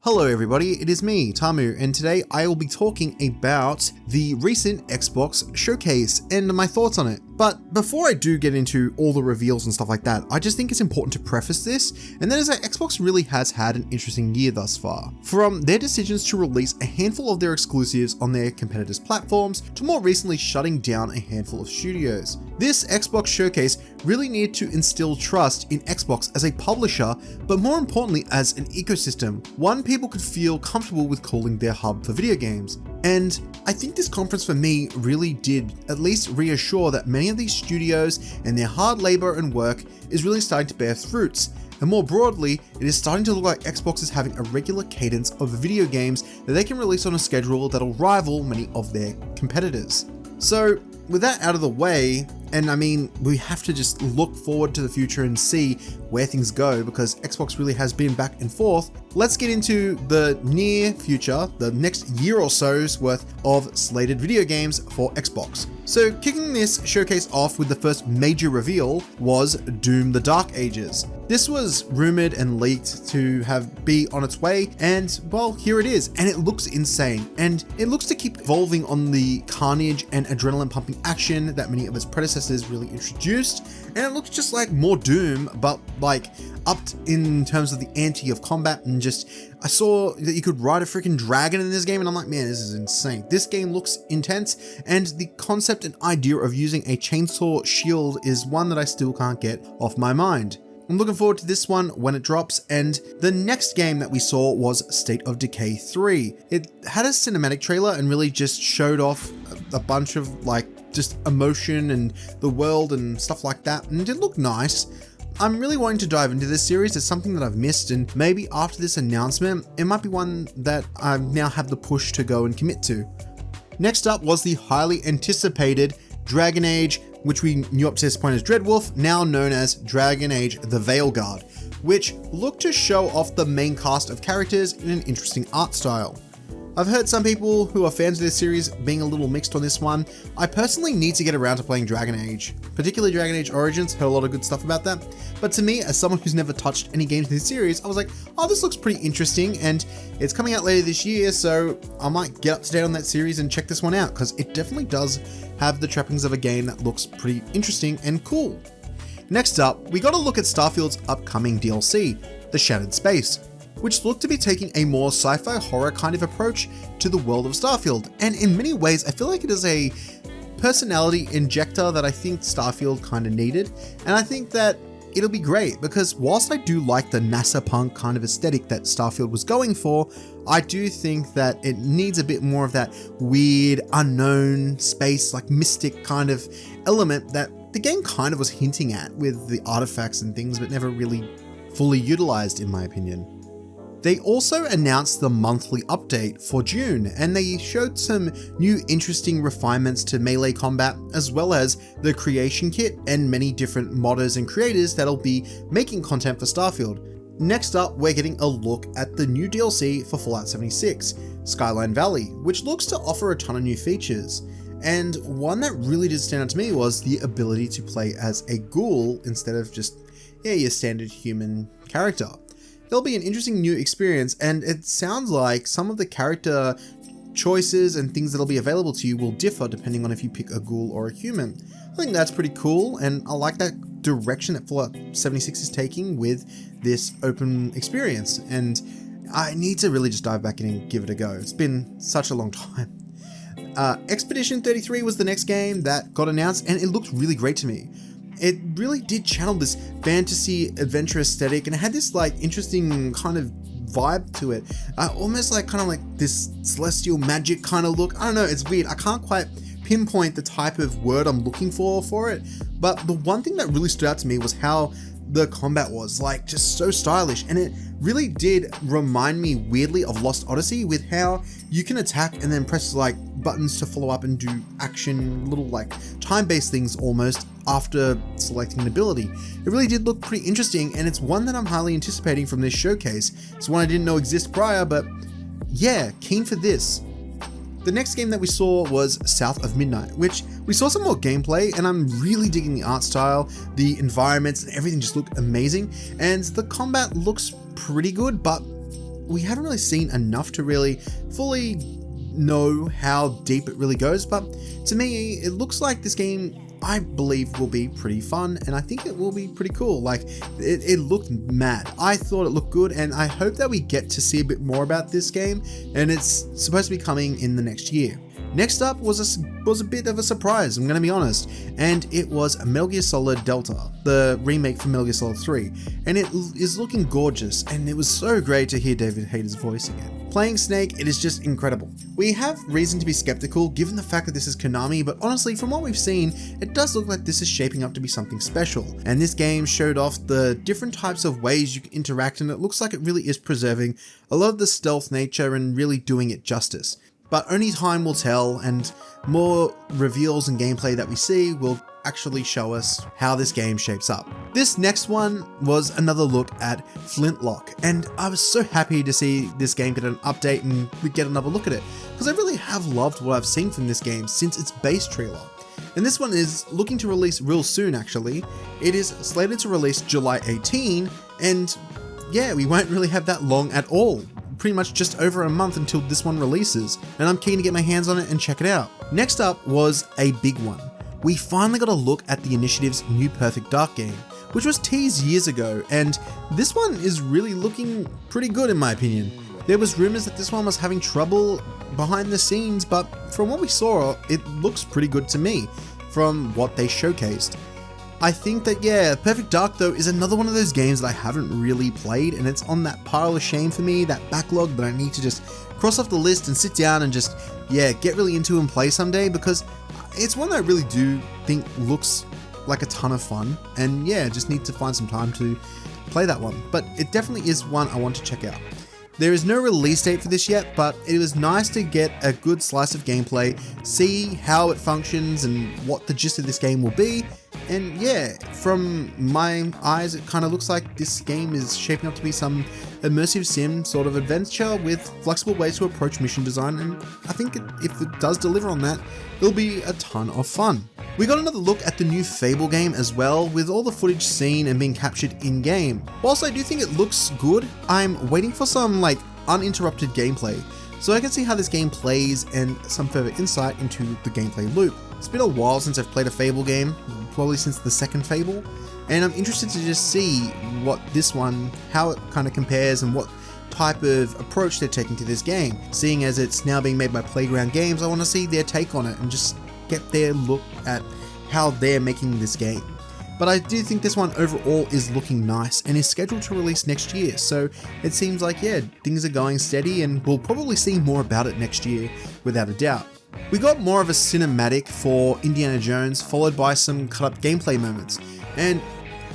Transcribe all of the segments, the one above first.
Hello everybody, it is me, Tamu, and today I will be talking about the recent Xbox showcase and my thoughts on it. But before I do get into all the reveals and stuff like that, I just think it's important to preface this, and that is that Xbox really has had an interesting year thus far. From their decisions to release a handful of their exclusives on their competitors' platforms, to more recently shutting down a handful of studios. This Xbox showcase really needed to instill trust in Xbox as a publisher, but more importantly as an ecosystem, one people could feel comfortable with calling their hub for video games. And I think this conference for me really did at least reassure that many of these studios and their hard labor and work is really starting to bear fruits. And more broadly, it is starting to look like Xbox is having a regular cadence of video games that they can release on a schedule that'll rival many of their competitors. So with that out of the way, and I mean, we have to just look forward to the future and see where things go because Xbox really has been back and forth. Let's get into the near future, the next year or so's worth of slated video games for Xbox. So kicking this showcase off with the first major reveal was Doom: The Dark Ages. This was rumored and leaked to be on its way, and well, here it is, and it looks insane, and it looks to keep evolving on the carnage and adrenaline pumping action that many of its predecessors really introduced, and it looks just like more Doom, but like upped in terms of the ante of combat. And just, I saw that you could ride a freaking dragon in this game, and I'm like, man, this is insane. This game looks intense, and the concept and idea of using a chainsaw shield is one that I still can't get off my mind. I'm looking forward to this one when it drops. And the next game that we saw was State of Decay 3. It had a cinematic trailer and really just showed off a bunch of like just emotion and the world and stuff like that, and it looked nice. I'm really wanting to dive into this series. It's something that I've missed, and maybe after this announcement, it might be one that I now have the push to go and commit to. Next up was the highly anticipated Dragon Age, which we knew up to this point as Dreadwolf, now known as Dragon Age The Veilguard, which looked to show off the main cast of characters in an interesting art style. I've heard some people who are fans of this series being a little mixed on this one. I personally need to get around to playing Dragon Age, particularly Dragon Age Origins, heard a lot of good stuff about that. But to me, as someone who's never touched any games in this series, I was like, oh, this looks pretty interesting, and it's coming out later this year, so I might get up to date on that series and check this one out, because it definitely does have the trappings of a game that looks pretty interesting and cool. Next up, we got a look at Starfield's upcoming DLC, The Shattered Space, which looked to be taking a more sci-fi horror kind of approach to the world of Starfield. And in many ways, I feel like it is a personality injector that I think Starfield kind of needed. And I think that it'll be great because whilst I do like the NASA punk kind of aesthetic that Starfield was going for, I do think that it needs a bit more of that weird, unknown space, like mystic kind of element that the game kind of was hinting at with the artifacts and things, but never really fully utilized in my opinion. They also announced the monthly update for June, and they showed some new interesting refinements to melee combat, as well as the creation kit and many different modders and creators that'll be making content for Starfield. Next up, we're getting a look at the new DLC for Fallout 76, Skyline Valley, which looks to offer a ton of new features. And one that really did stand out to me was the ability to play as a ghoul instead of just, your standard human character. It'll be an interesting new experience, and it sounds like some of the character choices and things that'll be available to you will differ depending on if you pick a ghoul or a human. I think that's pretty cool, and I like that direction that Fallout 76 is taking with this open experience, and I need to really just dive back in and give it a go. It's been such a long time. Expedition 33 was the next game that got announced, and it looked really great to me. It really did channel this fantasy adventure aesthetic, and it had this like interesting kind of vibe to it. Almost like kind of like this celestial magic kind of look. I don't know, it's weird. I can't quite pinpoint the type of word I'm looking for it. But the one thing that really stood out to me was how the combat was like just so stylish, and it really did remind me weirdly of Lost Odyssey with how you can attack and then press like buttons to follow up and do action, little like time-based things almost after selecting an ability. It really did look pretty interesting, and it's one that I'm highly anticipating from this showcase. It's one I didn't know existed prior, but yeah, keen for this. The next game that we saw was South of Midnight, which we saw some more gameplay, and I'm really digging the art style, the environments, and everything just look amazing, and the combat looks pretty good, but we haven't really seen enough to really fully know how deep it really goes, but to me, it looks like this game, I believe, will be pretty fun, and I think it will be pretty cool. Like, it looked mad. I thought it looked good, and I hope that we get to see a bit more about this game, and it's supposed to be coming in the next year. Next up was a bit of a surprise, I'm gonna be honest, and it was Metal Gear Solid Delta, the remake for Metal Gear Solid 3, and it is looking gorgeous, and it was so great to hear David Hayter's voice again. Playing Snake, it is just incredible. We have reason to be skeptical given the fact that this is Konami, but honestly, from what we've seen, it does look like this is shaping up to be something special. And this game showed off the different types of ways you can interact, and it looks like it really is preserving a lot of the stealth nature and really doing it justice. But only time will tell, and more reveals and gameplay that we see will actually show us how this game shapes up. This next one was another look at Flintlock, and I was so happy to see this game get an update and we get another look at it, because I really have loved what I've seen from this game since its base trailer. And this one is looking to release real soon actually. It is slated to release July 18, and yeah, we won't really have that long at all. Pretty much just over a month until this one releases, and I'm keen to get my hands on it and check it out. Next up was a big one. We finally got a look at the Initiative's new Perfect Dark game, which was teased years ago, and this one is really looking pretty good in my opinion. There was rumors that this one was having trouble behind the scenes, but from what we saw, it looks pretty good to me from what they showcased. I think that, yeah, Perfect Dark though is another one of those games that I haven't really played, and it's on that pile of shame for me, that backlog that I need to just cross off the list and sit down and just, yeah, get really into and play someday, because it's one that I really do think looks like a ton of fun, and yeah, just need to find some time to play that one. But it definitely is one I want to check out. There is no release date for this yet, but it was nice to get a good slice of gameplay, see how it functions and what the gist of this game will be. And yeah, from my eyes, it kind of looks like this game is shaping up to be some immersive sim sort of adventure with flexible ways to approach mission design, and I think if it does deliver on that, it'll be a ton of fun. We got another look at the new Fable game as well, with all the footage seen and being captured in-game. Whilst I do think it looks good, I'm waiting for some uninterrupted gameplay, so I can see how this game plays and some further insight into the gameplay loop. It's been a while since I've played a Fable game, probably since the second Fable, and I'm interested to just see what this one, how it kind of compares and what type of approach they're taking to this game. Seeing as it's now being made by Playground Games, I want to see their take on it and just get their look at how they're making this game. But I do think this one overall is looking nice and is scheduled to release next year, so it seems like, yeah, things are going steady and we'll probably see more about it next year without a doubt. We got more of a cinematic for Indiana Jones, followed by some cut up gameplay moments, and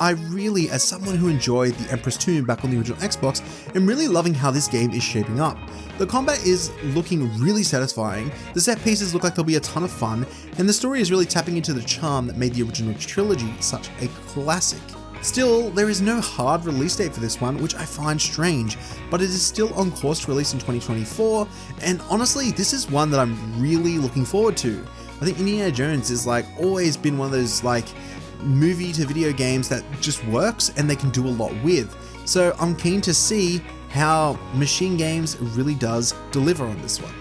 I really, as someone who enjoyed the Emperor's Tomb back on the original Xbox, am really loving how this game is shaping up. The combat is looking really satisfying, the set pieces look like they'll be a ton of fun, and the story is really tapping into the charm that made the original trilogy such a classic. Still, there is no hard release date for this one, which I find strange, but it is still on course to release in 2024, and honestly, this is one that I'm really looking forward to. I think Indiana Jones is always been one of those movie to video games that just works and they can do a lot with. So I'm keen to see how Machine Games really does deliver on this one.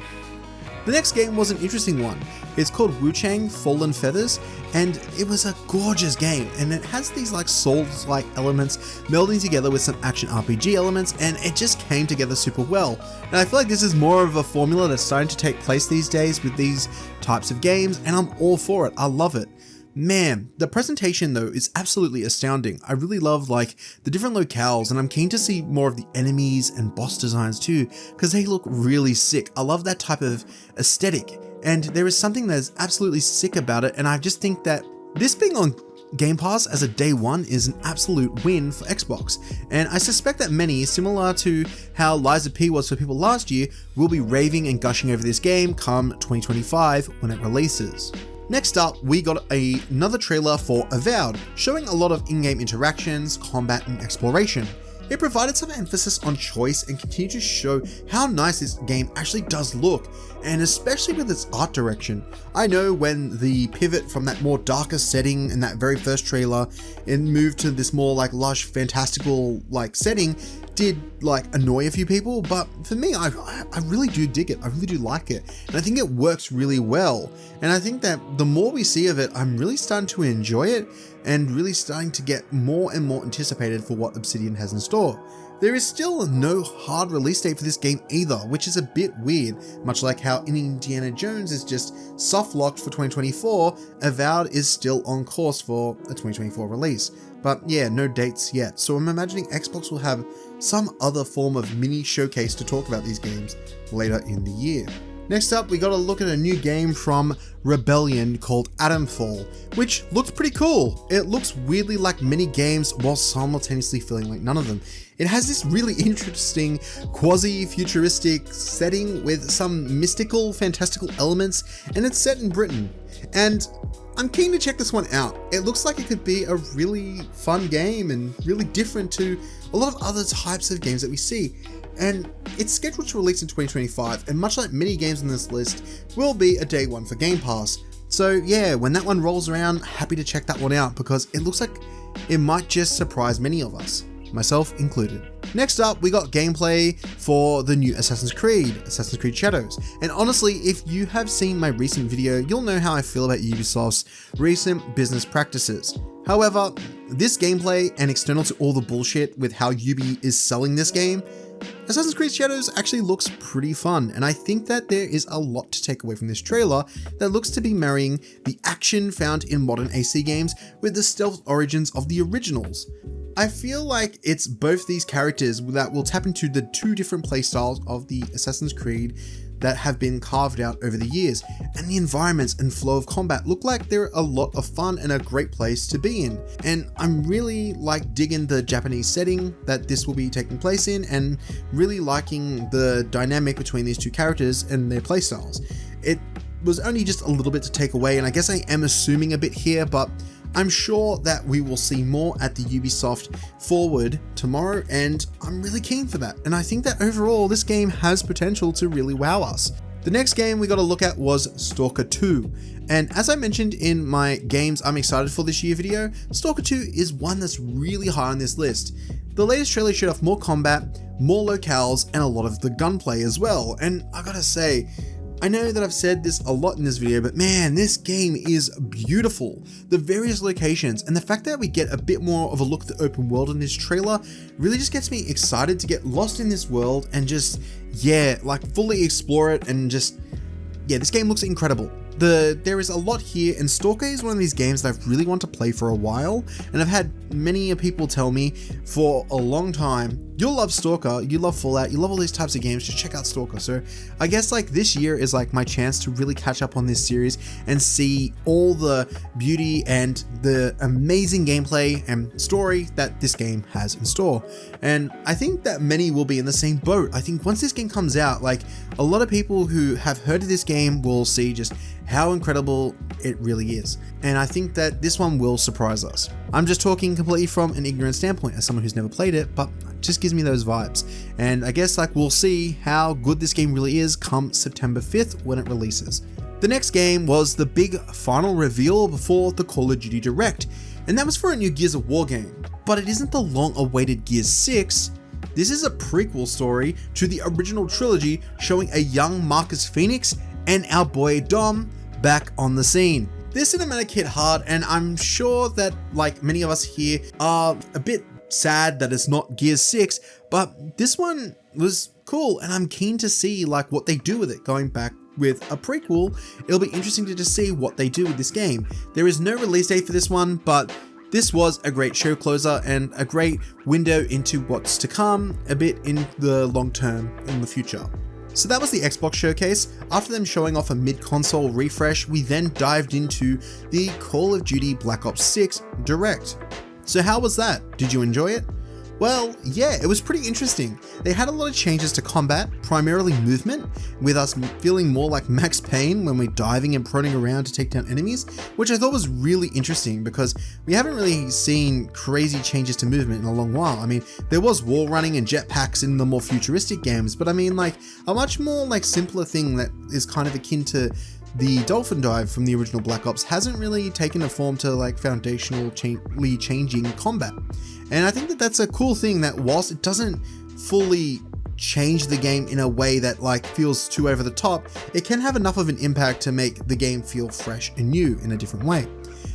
The next game was an interesting one. It's called Wu-Chang Fallen Feathers, and it was a gorgeous game, and it has these Souls-like elements melding together with some action RPG elements, and it just came together super well. And I feel like this is more of a formula that's starting to take place these days with these types of games, and I'm all for it. I love it. Man, the presentation though is absolutely astounding. I really love the different locales, and I'm keen to see more of the enemies and boss designs too, because they look really sick. I love that type of aesthetic, and there is something that is absolutely sick about it, and I just think that this being on Game Pass as a day one is an absolute win for Xbox, and I suspect that many, similar to how Lies of P was for people last year, will be raving and gushing over this game come 2025 when it releases. Next up, we got another trailer for Avowed, showing a lot of in-game interactions, combat, and exploration. It provided some emphasis on choice and continued to show how nice this game actually does look, and especially with its art direction. I know when the pivot from that more darker setting in that very first trailer and moved to this more lush, fantastical setting, did like annoy a few people, but for me, I really do dig it. I really do like it. And I think it works really well. And I think that the more we see of it, I'm really starting to enjoy it and really starting to get more and more anticipated for what Obsidian has in store. There is still no hard release date for this game either, which is a bit weird, much like how Indiana Jones is just soft locked for 2024, Avowed is still on course for a 2024 release. But yeah, no dates yet, so I'm imagining Xbox will have some other form of mini showcase to talk about these games later in the year. Next up, we got to look at a new game from Rebellion called Atomfall, which looks pretty cool. It looks weirdly like many games while simultaneously feeling like none of them. It has this really interesting quasi-futuristic setting with some mystical, fantastical elements, and it's set in Britain. And I'm keen to check this one out. It looks like it could be a really fun game and really different to a lot of other types of games that we see. And it's scheduled to release in 2025, and much like many games on this list, will be a day one for Game Pass. So yeah, when that one rolls around, happy to check that one out because it looks like it might just surprise many of us, myself included. Next up, we got gameplay for the new Assassin's Creed Shadows. And honestly, if you have seen my recent video, you'll know how I feel about Ubisoft's recent business practices. However, this gameplay, and external to all the bullshit with how Ubi is selling this game, Assassin's Creed Shadows actually looks pretty fun, and I think that there is a lot to take away from this trailer that looks to be marrying the action found in modern AC games with the stealth origins of the originals. I feel like it's both these characters that will tap into the two different playstyles of the Assassin's Creed that have been carved out over the years, and the environments and flow of combat look like they're a lot of fun and a great place to be in. And I'm really like digging the Japanese setting that this will be taking place in, and really liking the dynamic between these two characters and their playstyles. It was only just a little bit to take away, and I guess I am assuming a bit here, but I'm sure that we will see more at the Ubisoft Forward tomorrow, and I'm really keen for that. And I think that overall, this game has potential to really wow us. The next game we got to look at was Stalker 2. And as I mentioned in my games I'm excited for this year video, Stalker 2 is one that's really high on this list. The latest trailer showed off more combat, more locales, and a lot of the gunplay as well. And I gotta say, I know that I've said this a lot in this video, but man, this game is beautiful. The various locations and the fact that we get a bit more of a look at the open world in this trailer really just gets me excited to get lost in this world and just, yeah, like fully explore it and just, yeah, this game looks incredible. There is a lot here, and Stalker is one of these games that I've really wanted to play for a while, and I've had many people tell me for a long time, you'll love Stalker, you love Fallout, you love all these types of games, just check out Stalker. So I guess like this year is like my chance to really catch up on this series and see all the beauty and the amazing gameplay and story that this game has in store. And I think that many will be in the same boat. I think once this game comes out, like a lot of people who have heard of this game will see just how incredible it really is. And I think that this one will surprise us. I'm just talking completely from an ignorant standpoint as someone who's never played it, but it just gives me those vibes. And I guess like we'll see how good this game really is come September 5th when it releases. The next game was the big final reveal before the Call of Duty Direct, and that was for a new Gears of War game. But it isn't the long-awaited Gears 6. This is a prequel story to the original trilogy, showing a young Marcus Phoenix and our boy Dom back on the scene. This cinematic hit hard, and I'm sure that like many of us here are a bit sad that it's not Gears 6, but this one was cool, and I'm keen to see like what they do with it. Going back with a prequel, it'll be interesting to see what they do with this game. There is no release date for this one, but this was a great show closer and a great window into what's to come a bit in the long term in the future. So that was the Xbox showcase. After them showing off a mid-console refresh, we then dived into the Call of Duty Black Ops 6 Direct. So how was that? Did you enjoy it? Well, yeah, it was pretty interesting. They had a lot of changes to combat, primarily movement, with us feeling more like Max Payne when we're diving and proning around to take down enemies, which I thought was really interesting because we haven't really seen crazy changes to movement in a long while. I mean, there was wall running and jetpacks in the more futuristic games, but I mean like a much more like simpler thing that is kind of akin to the dolphin dive from the original Black Ops hasn't really taken a form to like foundationally changing combat. And I think that that's a cool thing that whilst it doesn't fully change the game in a way that like feels too over the top, it can have enough of an impact to make the game feel fresh and new in a different way.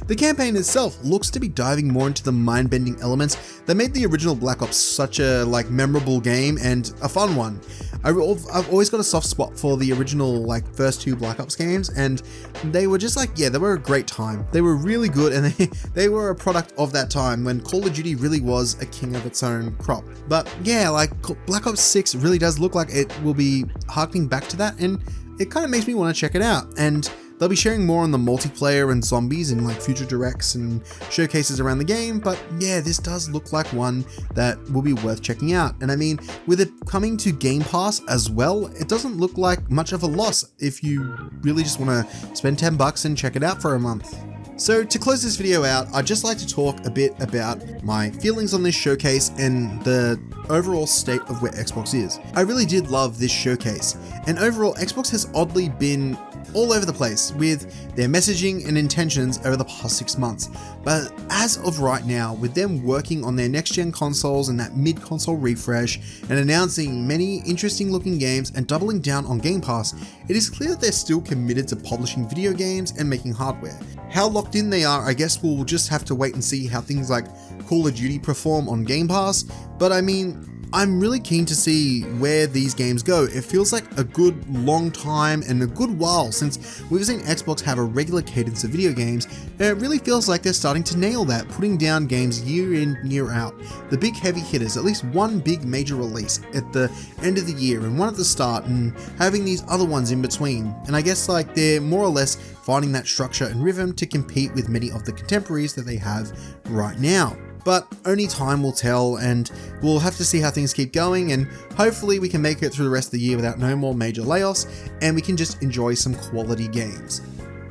The campaign itself looks to be diving more into the mind-bending elements that made the original Black Ops such a like memorable game and a fun one. I've always got a soft spot for the original like first 2 Black Ops games, and they were just like, yeah, they were a great time. They were really good, and they were a product of that time when Call of Duty really was a king of its own crop. But yeah, like Black Ops 6 really does look like it will be harkening back to that, and it kind of makes me want to check it out. And they'll be sharing more on the multiplayer and zombies in like future directs and showcases around the game, but yeah, this does look like one that will be worth checking out. And I mean, with it coming to Game Pass as well, it doesn't look like much of a loss if you really just want to spend $10 and check it out for a month. So to close this video out, I'd just like to talk a bit about my feelings on this showcase and the overall state of where Xbox is. I really did love this showcase, and overall Xbox has oddly been all over the place with their messaging and intentions over the past 6 months. But as of right now, with them working on their next gen consoles and that mid-console refresh and announcing many interesting looking games and doubling down on Game Pass, it is clear that they're still committed to publishing video games and making hardware. How locked in they are, I guess we'll just have to wait and see how things like Call of Duty perform on Game Pass, but I mean, I'm really keen to see where these games go. It feels like a good long time and a good while since we've seen Xbox have a regular cadence of video games, and it really feels like they're starting to nail that, putting down games year in, year out. The big heavy hitters, at least one big major release at the end of the year and one at the start, and having these other ones in between. And I guess like they're more or less finding that structure and rhythm to compete with many of the contemporaries that they have right now. But only time will tell, and we'll have to see how things keep going, and hopefully we can make it through the rest of the year without no more major layoffs, and we can just enjoy some quality games.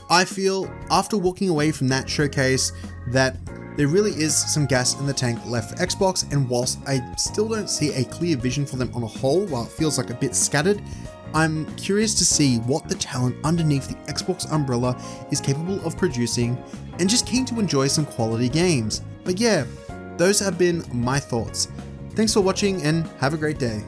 I feel, after walking away from that showcase, that there really is some gas in the tank left for Xbox, and whilst I still don't see a clear vision for them on a whole, while it feels like a bit scattered, I'm curious to see what the talent underneath the Xbox umbrella is capable of producing, and just keen to enjoy some quality games. But yeah, those have been my thoughts. Thanks for watching and have a great day.